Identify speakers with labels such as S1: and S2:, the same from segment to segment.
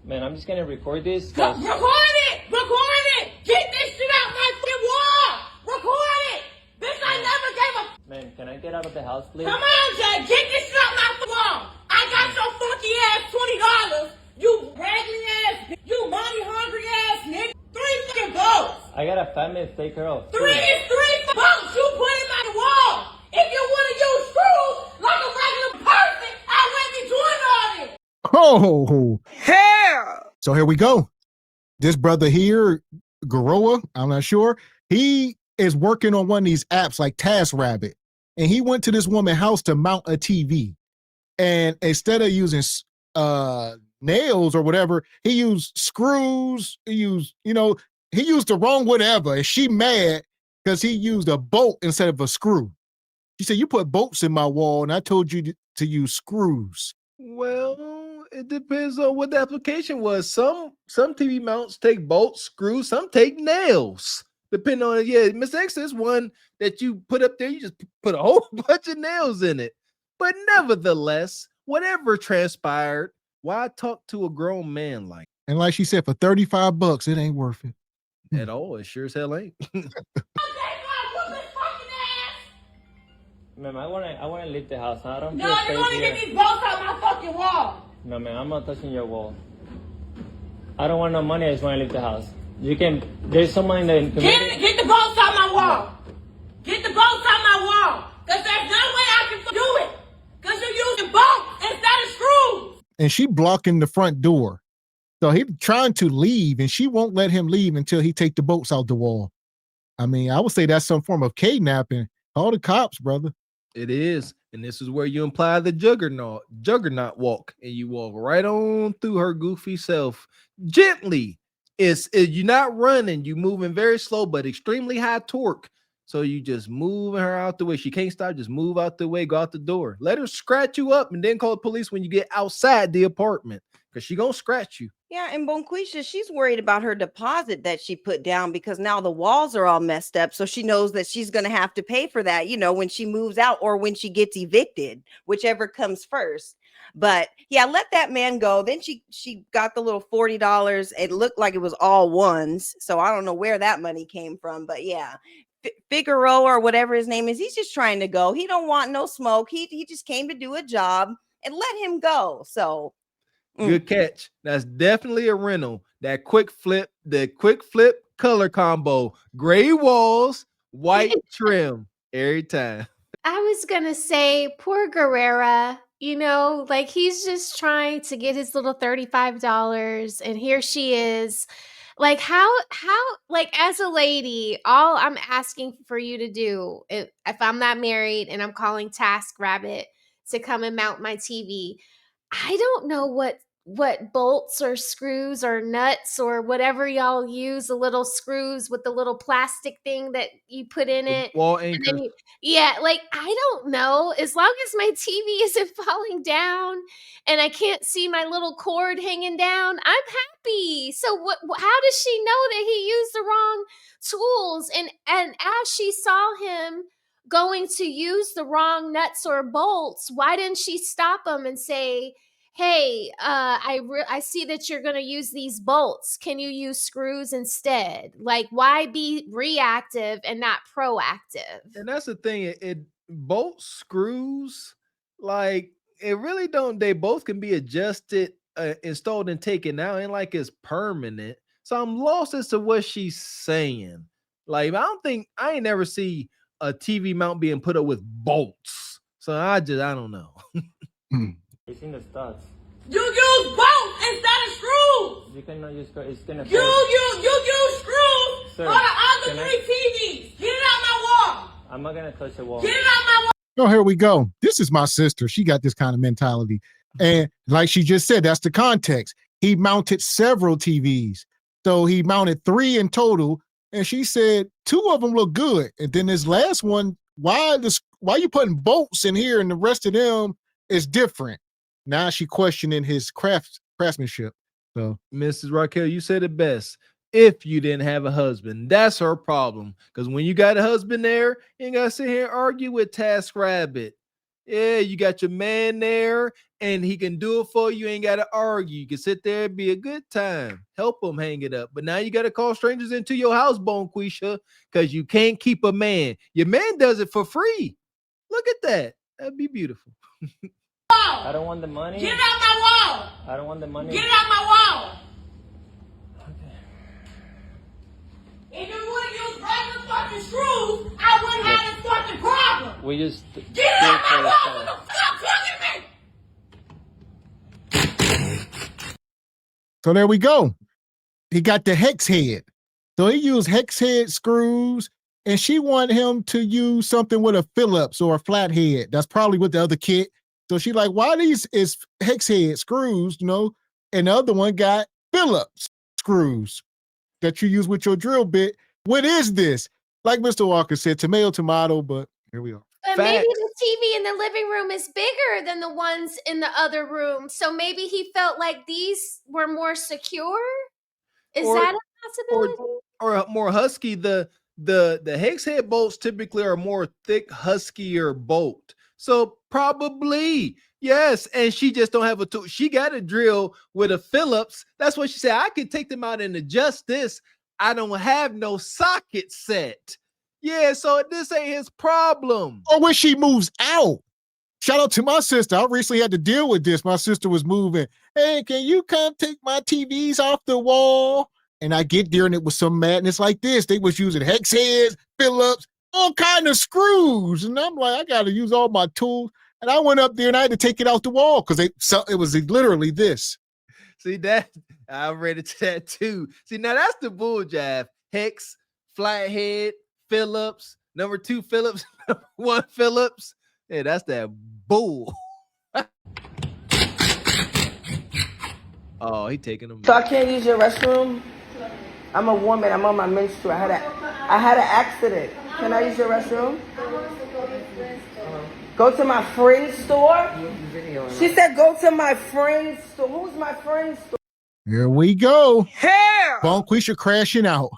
S1: Man, I'm just gonna record this.
S2: Record it! Record it! Get this shit out my fucking wall! Record it! Bitch, I never gave a...
S1: Man, can I get out of the house, please?
S2: Come on, Jay! Get this shit out my wall! I got your funky ass $20! You raggedy ass, you money hungry ass nigga! 3 fucking boats!
S1: I got a 5 minutes to take care of.
S2: 3 is 3 boats you put in my wall! If you wanna use screws like a regular person, I wouldn't be doing all this!
S3: Oh,
S2: Hell!
S3: so here we go. This brother here, Garoa, I'm not sure. He is working on one of these apps like TaskRabbit, and he went to this woman's house to mount a TV. And instead of using nails or whatever, he used screws. He used the wrong whatever. And she mad because he used a bolt instead of a screw. She said, "You put bolts in my wall, and I told you to use screws."
S4: Well, it depends on what the application was. Some TV mounts take bolts, screws, some take nails. Depending on it. Yeah, Miss X is one that you put up there, you just put a whole bunch of nails in it. But nevertheless, whatever transpired, why talk to a grown man like
S3: And like she said, for $35, it ain't worth it.
S4: at all? It sure as hell ain't.
S1: Man, I wanna leave the house. I don't
S2: No,
S1: feel
S2: you're
S1: safe
S2: gonna
S1: here.
S2: get these bolts out my fucking wall!
S1: No, man, I'm not touching your wall. I don't want no money. I just wanna leave the house. There's someone in the community.
S2: Get the bolts out my wall! Get the bolts out my wall! Cause there's no way I can do it! Cause you're using bolts instead of screws!
S3: And she blocking the front door. So he's trying to leave, and she won't let him leave until he take the bolts out the wall. I mean, I would say that's some form of kidnapping. Call the cops, brother.
S4: It is. And this is where you imply the juggernaut walk, and you walk right on through her goofy self gently. You're not running, you moving very slow, but extremely high torque. So you just moving her out the way. She can't stop, just move out the way, go out the door. Let her scratch you up and then call the police when you get outside the apartment, because she gonna scratch you.
S5: Yeah, and Bonquisha, she's worried about her deposit that she put down because now the walls are all messed up. So she knows that she's going to have to pay for that, when she moves out or when she gets evicted, whichever comes first. But yeah, let that man go. Then she got the little $40. It looked like it was all ones. So I don't know where that money came from. But yeah, Figaro or whatever his name is, he's just trying to go. He don't want no smoke. He just came to do a job, and let him go. So
S4: good catch. That's definitely a rental. The quick flip color combo, gray walls, white trim every time.
S6: I was gonna say, poor Guerrera, like he's just trying to get his little $35, and here she is. Like how like as a lady, all I'm asking for you to do, if I'm not married and I'm calling TaskRabbit to come and mount my TV, I don't know what bolts or screws or nuts or whatever y'all use, the little screws with the little plastic thing that you put in it.
S4: Wall
S6: And
S4: anchor.
S6: then like I don't know. As long as my TV isn't falling down and I can't see my little cord hanging down, I'm happy. So how does she know that he used the wrong tools? And as she saw him going to use the wrong nuts or bolts, why didn't she stop him and say, "Hey, I see that you're going to use these bolts. Can you use screws instead?" Like, why be reactive and not proactive?
S4: And that's the thing. It bolt screws, like it really don't. They both can be adjusted, installed, and taken out, and like it's permanent. So I'm lost as to what she's saying. Like I ain't never see a TV mount being put up with bolts. So I don't know.
S1: It's in the studs.
S2: You use bolts instead of screws!
S1: You cannot use. It's gonna.
S2: You use screws
S1: Sir,
S2: for the other
S1: can I-
S2: 3 TVs! Get it out my wall!
S1: I'm not gonna touch the wall.
S2: Get it out my wall!
S3: Oh, here we go. This is my sister. She got this kind of mentality. And like she just said, that's the context. He mounted several TVs. So he mounted 3 in total. And she said 2 of them look good. And then this last one, why you putting bolts in here and the rest of them is different? Now she questioning his craftsmanship. So
S4: Mrs. Raquel, you said it best. If you didn't have a husband, that's her problem. Because when you got a husband there, you ain't gotta sit here and argue with TaskRabbit. Yeah, you got your man there and he can do it for you. Ain't got to argue. You can sit there and be a good time. Help him hang it up. But now you got to call strangers into your house, Bonquisha, because you can't keep a man. Your man does it for free. Look at that. That'd be beautiful.
S1: I don't want the money.
S2: Get out my wall.
S1: I don't want the money.
S2: Get out my wall. If you would have used regular fucking screws, I wouldn't have this fucking problem.
S1: We just
S2: Get out my wall. What the fuck fucking me?
S3: So there we go. He got the hex head. So he used hex head screws, and she wanted him to use something with a Phillips or a flathead. That's probably what the other kid. So she like, why these is hex head screws, and the other one got Phillips screws that you use with your drill bit. What is this? Like Mr. Walker said, tomato, but here we are.
S6: But maybe the TV in the living room is bigger than the ones in the other room. So maybe he felt like these were more secure. Is that a possibility?
S4: Or more husky. The hex head bolts typically are more thick, huskier bolt. So probably, yes. And she just don't have a tool. She got a drill with a Phillips. That's what she said. I could take them out and adjust this. I don't have no socket set. Yeah, so this ain't his problem.
S3: Or when she moves out. Shout out to my sister. I recently had to deal with this. My sister was moving. Hey, can you come take my TVs off the wall? And I get there and it was some madness like this. They was using hex heads, Phillips, all kind of screws. And I'm like, I got to use all my tools. And I went up there and I had to take it off the wall because it was literally this.
S4: See that? I read it to that too. See, now that's the bull jive. Hex, flathead, Phillips, number 2 Phillips, number 1 Phillips. Yeah, that's that bull. Oh, he taking them.
S2: So I can't use your restroom? I'm a woman. I'm on my menstrual. I had an accident. Can I use your restroom? Go to my friend's store? She said go to my friend's store. Who's my friend's store?
S3: Here we go.
S2: Here!
S3: Bonquisha crashing out.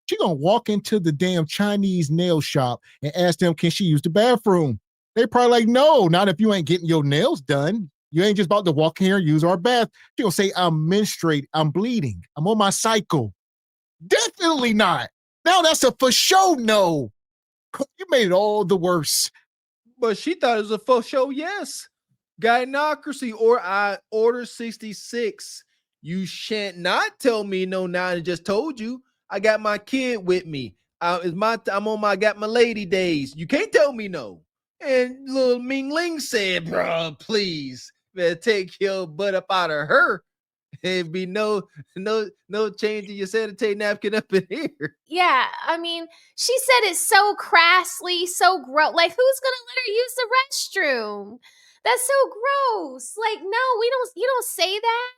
S3: She gonna walk into the damn Chinese nail shop and ask them, can she use the bathroom? They probably like, no, not if you ain't getting your nails done. You ain't just about to walk in here and use our bath. She gonna say, I'm menstruating, I'm bleeding, I'm on my cycle. Definitely not. Now that's a for sure no. You made it all the worse.
S4: But she thought it was a for sure yes. Gynocracy or I order 66. You shan't not tell me no now. I just told you. I got my kid with me. I'm on my got my lady days. You can't tell me no. And little Ming Ling said, bro, please, better take your butt up out of her. It'd be no changing your sanitary napkin up in here.
S6: Yeah, I mean, she said it so crassly, so gross. Like, who's gonna let her use the restroom? That's so gross. Like, no, you don't say that.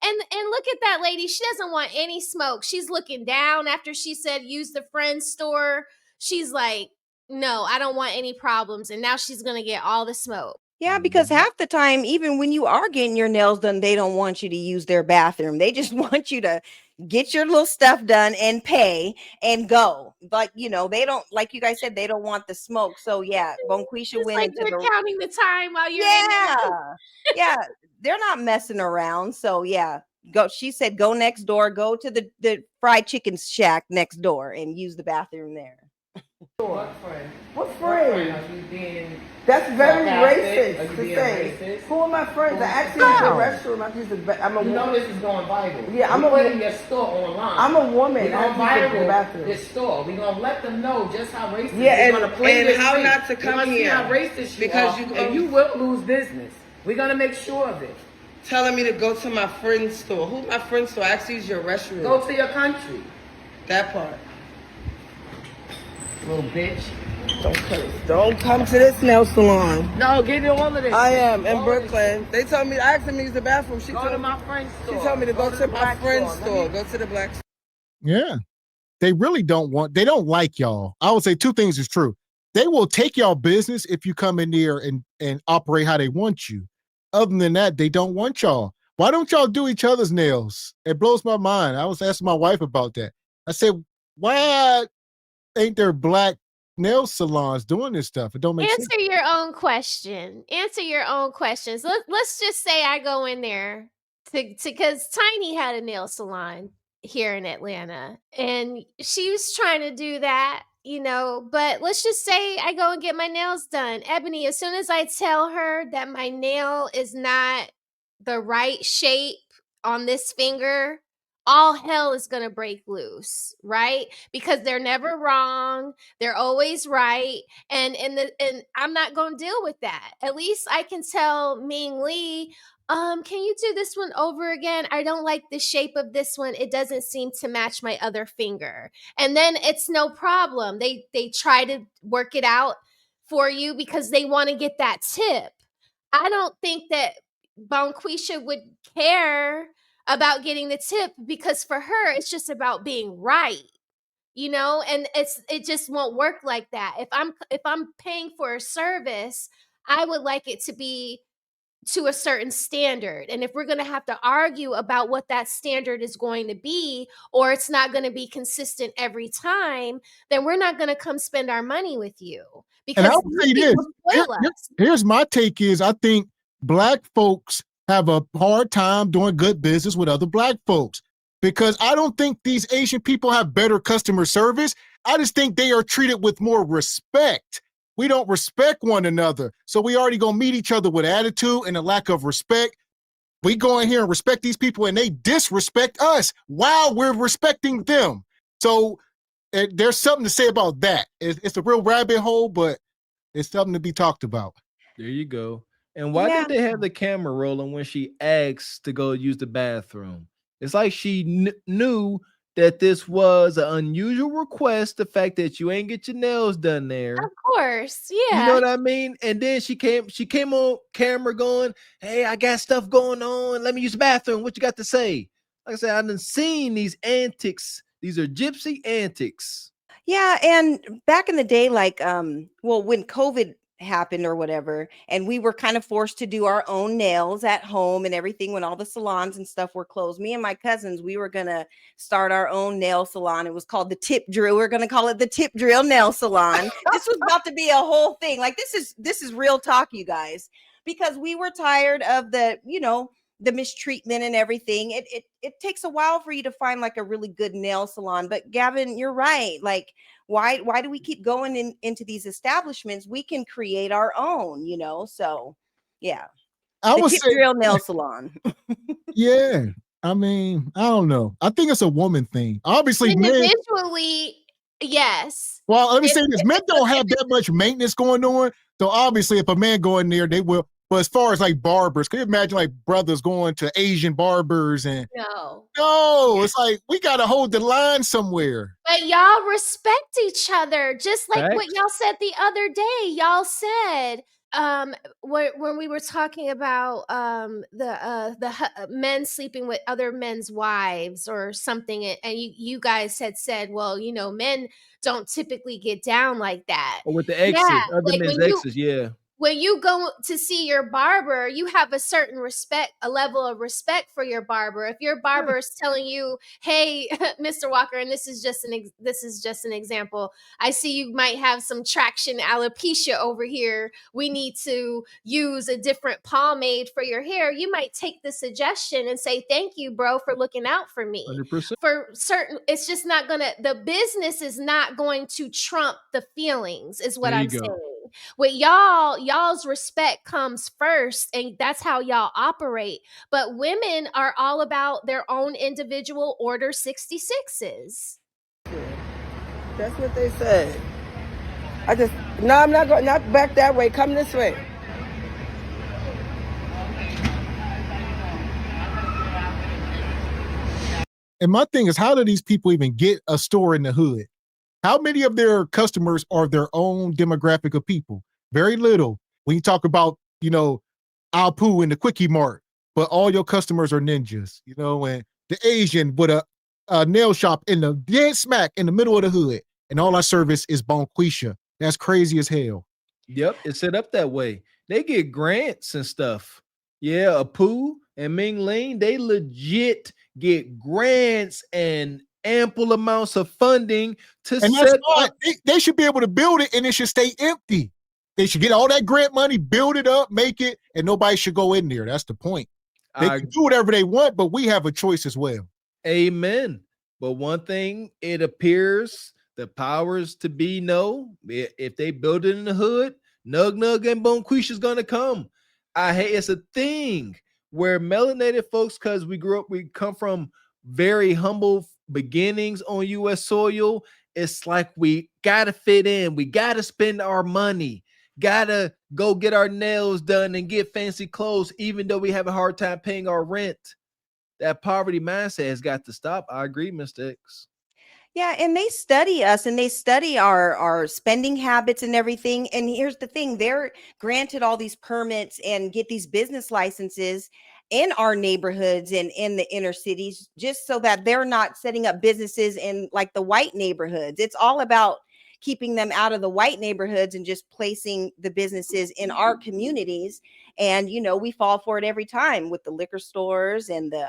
S6: And look at that lady. She doesn't want any smoke. She's looking down after she said use the friend's store. She's like, no, I don't want any problems. And now she's gonna get all the smoke.
S5: Yeah, because half the time, even when you are getting your nails done, they don't want you to use their bathroom. They just want you to get your little stuff done and pay and go. But, they don't, like you guys said, they don't want the smoke. So, yeah, Bonquisha went
S6: like
S5: into
S6: they're counting the time while you're
S5: yeah, they're not messing around. So, yeah, go. She said, go next door, go to the fried chicken shack next door and use the bathroom there.
S2: What friend? What friend? That's very racist to say. Who are my friends? I actually use the restroom. I'm a woman.
S7: This is going viral.
S2: Yeah, I'm
S7: putting your store online.
S2: I'm a woman.
S7: We're going viral this store. We're going to let them know just how racist.
S2: Yeah,
S7: we're going to play
S2: and how not to come here.
S7: See how racist you are, and you will lose business. We're going to make sure of it.
S2: Telling me to go to my friend's store. Who's my friend's store? I actually use your restroom.
S7: Go to your country.
S2: That part.
S7: Little bitch.
S2: Don't come to this nail salon.
S7: No, give you all of this.
S2: I am in Brooklyn. They told me, I asked them to use the bathroom.
S7: Go to my friend's store.
S2: She told me to go to my friend's store. Go to the black store.
S3: Yeah. They really don't like y'all. I would say 2 things is true. They will take y'all business if you come in there and operate how they want you. Other than that, they don't want y'all. Why don't y'all do each other's nails? It blows my mind. I was asking my wife about that. I said, why ain't there black nail salons doing this stuff. It don't make sense.
S6: Answer your own question. Answer your own questions. Let's just say I go in there to because Tiny had a nail salon here in Atlanta, and she was trying to do that, but let's just say I go and get my nails done. Ebony, as soon as I tell her that my nail is not the right shape on this finger, all hell is going to break loose, right? Because they're never wrong. They're always right. And I'm not going to deal with that. At least I can tell Ming Lee, can you do this one over again? I don't like the shape of this one. It doesn't seem to match my other finger. And then it's no problem. They try to work it out for you because they want to get that tip. I don't think that Bonquisha would care about getting the tip, because for her it's just about being right, and it just won't work like that. If I'm paying for a service, I would like it to be to a certain standard. And if we're going to have to argue about what that standard is going to be, or it's not going to be consistent every time, then we're not going to come spend our money with you,
S3: And I
S6: because
S3: would say this. Here's my take is I think Black folks have a hard time doing good business with other Black folks, because I don't think these Asian people have better customer service. I just think they are treated with more respect. We don't respect one another. So we already gonna meet each other with attitude and a lack of respect. We go in here and respect these people and they disrespect us while we're respecting them. So there's something to say about that. It's a real rabbit hole, but it's something to be talked about.
S4: There you go. And why did they have the camera rolling when she asked to go use the bathroom? It's like she knew that this was an unusual request, the fact that you ain't get your nails done there.
S6: Of course, yeah.
S4: You know what I mean? And then she came on camera going, hey, I got stuff going on. Let me use the bathroom. What you got to say? Like I said, I done seen these antics. These are gypsy antics.
S5: Yeah, and back in the day, like, when COVID happened or whatever, and we were kind of forced to do our own nails at home and everything when all the salons and stuff were closed. Me and my cousins, we were gonna start our own nail salon. It was called the Tip Drill. We're gonna call it the Tip Drill Nail Salon. This was about to be a whole thing. Like, this is real talk, you guys, because we were tired of the mistreatment and everything. It takes a while for you to find like a really good nail salon. But Gavin, you're right. Like, why do we keep going into these establishments? We can create our own, So yeah.
S3: I would
S5: Tip
S3: say
S5: Drill Nail Salon.
S3: Yeah. I mean, I don't know. I think it's a woman thing. Obviously, men.
S6: Individually, yes.
S3: Well, let me say this: men don't have that much maintenance going on. So obviously, if a man go in there, they will. But as far as like barbers, can you imagine like brothers going to Asian barbers and
S6: No,
S3: it's like we gotta hold the line somewhere.
S6: but y'all respect each other, just like what
S4: Facts.
S6: y'all said the other day. Y'all said when we were talking about men sleeping with other men's wives or something, and you guys had said, well, men don't typically get down like that.
S4: Or with the exes,
S6: Yeah,
S4: other
S6: like
S4: men's exes, yeah.
S6: when you go to see your barber, you have a certain respect, a level of respect for your barber. If your barber is telling you, "Hey, Mr. Walker," and this is just an example. I see you might have some traction alopecia over here. We need to use a different pomade for your hair. You might take the suggestion and say, "Thank you, bro, for looking out for me."
S4: 100%.
S6: For certain, it's just not the business is not going to trump the feelings, is what
S4: There you
S6: I'm
S4: go.
S6: saying. With y'all's respect comes first, and that's how y'all operate. But women are all about their own individual order 66s.
S2: That's what they said. No, I'm not going, not back that way. Come this way.
S3: And my thing is, how do these people even get a store in the hood? How many of their customers are their own demographic of people? Very little. When you talk about, Alpu and the Quickie Mart, but all your customers are ninjas, and the Asian with a nail shop in the dead smack in the middle of the hood, and all our service is Bonquisha. That's crazy as hell.
S4: Yep, it's set up that way. They get grants and stuff. Yeah, Apu and Ming Ling, they legit get grants and ample amounts of funding to
S3: And that's
S4: set
S3: why
S4: up.
S3: they should be able to build it, and it should stay empty. They should get all that grant money, build it up, make it, and nobody should go in there. That's the point. They can do whatever they want, but we have a choice as well.
S4: Amen. But one thing, it appears the powers to be know if they build it in the hood, Nug Nug and Bonquisha's gonna come. I hate it's a thing where melanated folks, because we come from very humble beginnings on U.S. soil. It's like we gotta fit in, we gotta spend our money, gotta go get our nails done and get fancy clothes, even though we have a hard time paying our rent. That poverty mindset has got to stop. I agree, Mr. X.
S5: Yeah, and they study us and they study our spending habits and everything. And here's the thing, they're granted all these permits and get these business licenses in our neighborhoods and in the inner cities, just so that they're not setting up businesses in like the white neighborhoods. It's all about keeping them out of the white neighborhoods and just placing the businesses in our communities. And we fall for it every time with the liquor stores and the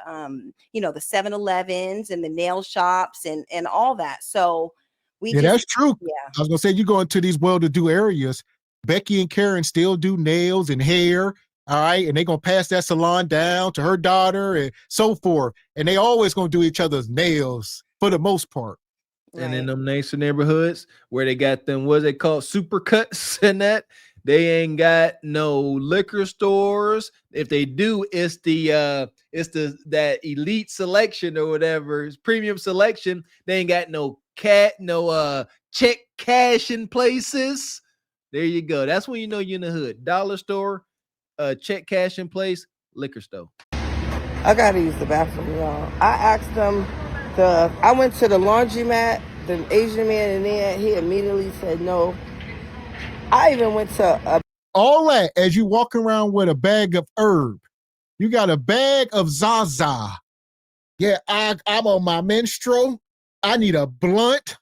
S5: the 7-Elevens and the nail shops and all that. So
S3: that's true.
S5: Yeah,
S3: I was gonna say, you go into these well-to-do areas, Becky and Karen still do nails and hair. All right, and they're gonna pass that salon down to her daughter and so forth. And they always gonna do each other's nails for the most part.
S4: And in them nicer neighborhoods where they got them, what they call super cuts and that, they ain't got no liquor stores. If they do, it's that elite selection or whatever, it's premium selection. They ain't got no check cashing places. There you go. That's when you know you're in the hood. Dollar store, check cashing place, liquor store.
S7: I gotta use the bathroom, y'all. I asked them I went to the laundromat, the Asian man in there, he immediately said no. I even went to
S3: all that as you walk around with a bag of herb. You got a bag of Zaza. Yeah, I'm on my menstrual. I need a blunt.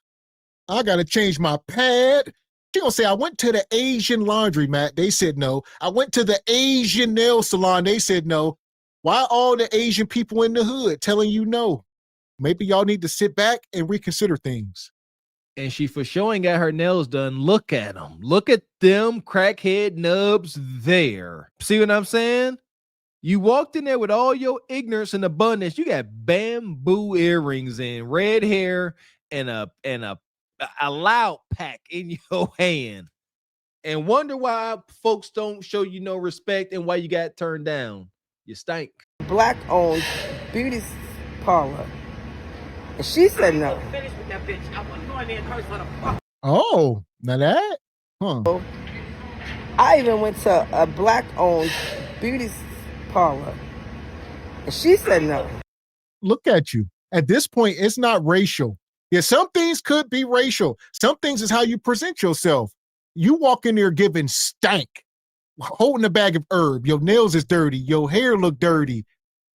S3: I gotta change my pad. She gonna say, I went to the Asian laundromat. They said no. I went to the Asian nail salon. They said no. Why all the Asian people in the hood telling you no? Maybe y'all need to sit back and reconsider things.
S4: And she for sure ain't got her nails done. Look at them. Look at them crackhead nubs there. See what I'm saying? You walked in there with all your ignorance and abundance. You got bamboo earrings and red hair and a loud pack in your hand. And wonder why folks don't show you no respect and why you got turned down. You stink.
S7: Black-owned beauty parlor. And she said no.
S2: Finish with that bitch. I wasn't going there and curse on the
S3: Oh, now that? Huh.
S7: I even went to a black-owned beauty parlor. And she said no.
S3: Look at you. At this point, it's not racial. Yeah, some things could be racial. Some things is how you present yourself. You walk in there giving stank, holding a bag of herb. Your nails is dirty. Your hair look dirty.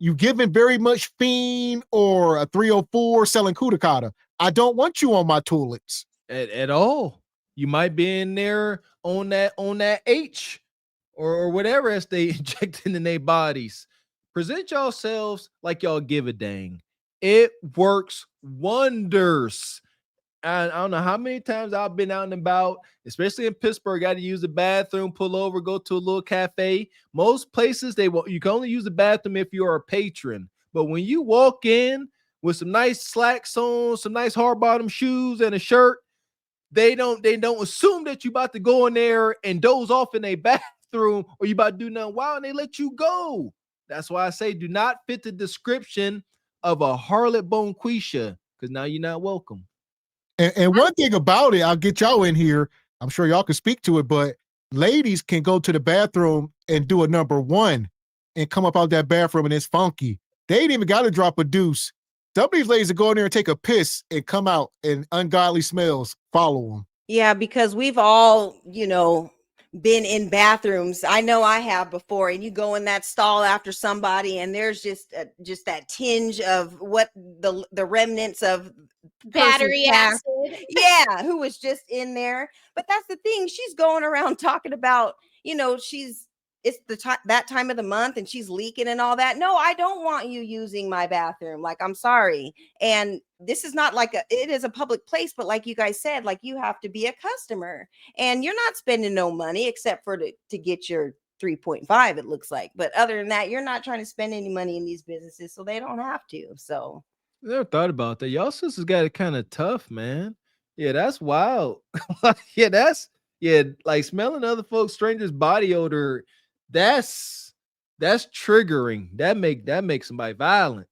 S3: You giving very much fiend or a 304 selling Kudakata. I don't want you on my toilets.
S4: At all. You might be in there on that H or whatever as they injecting in their bodies. Present yourselves like y'all give a dang. It works wonders. I don't know how many times I've been out and about, especially in Pittsburgh, got to use the bathroom, pull over, go to a little cafe. Most places, you can only use the bathroom if you're a patron. But when you walk in with some nice slacks on, some nice hard bottom shoes and a shirt, they don't assume that you about to go in there and doze off in a bathroom or you about to do nothing wild and they let you go. That's why I say do not fit the description of a harlot bonquisha, because now you're not welcome.
S3: And one thing about it, I'll get y'all in here. I'm sure y'all can speak to it, but ladies can go to the bathroom and do a number one and come up out that bathroom and it's funky. They ain't even got to drop a deuce. Some of these ladies that go in there and take a piss and come out and ungodly smells follow them.
S5: Yeah, because we've all, been in bathrooms. I know I have before, and you go in that stall after somebody and there's just that tinge of what the remnants of
S6: battery acid.
S5: Yeah, who was just in there. But that's the thing, she's going around talking about, she's it's that time of the month and she's leaking and all that. No, I don't want you using my bathroom. Like, I'm sorry. And this is not like it is a public place, but like you guys said, like you have to be a customer and you're not spending no money except for to get your 3.5, it looks like. But other than that, you're not trying to spend any money in these businesses, so they don't have to. So
S4: Never thought about that. Y'all sisters got it kind of tough, man. Yeah, that's wild. Like smelling other folks, strangers' body odor. That's triggering. That makes somebody violent.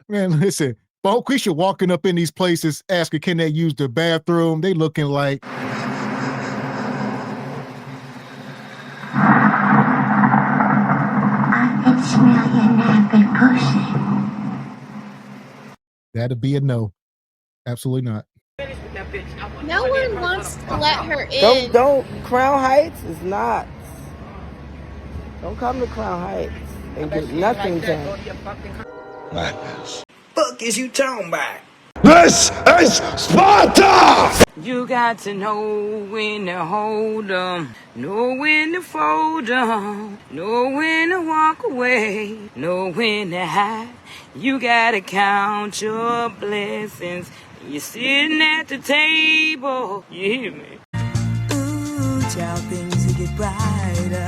S3: Man, listen, Quisha walking up in these places asking, can they use the bathroom? They looking like.
S8: I can smell your nappy pussy.
S3: That'd be a no. Absolutely not.
S6: No one wants to let her in.
S7: Don't. Crown Heights is not. Don't come to Crown Heights and get nothing done.
S9: Fuck is you talking about?
S10: This is Sparta!
S9: You got to know when to hold 'em, know when to fold 'em, know when to walk away, know when to hide. You gotta count your blessings. You're sitting at the table. You hear me? Ooh, child, things will get brighter.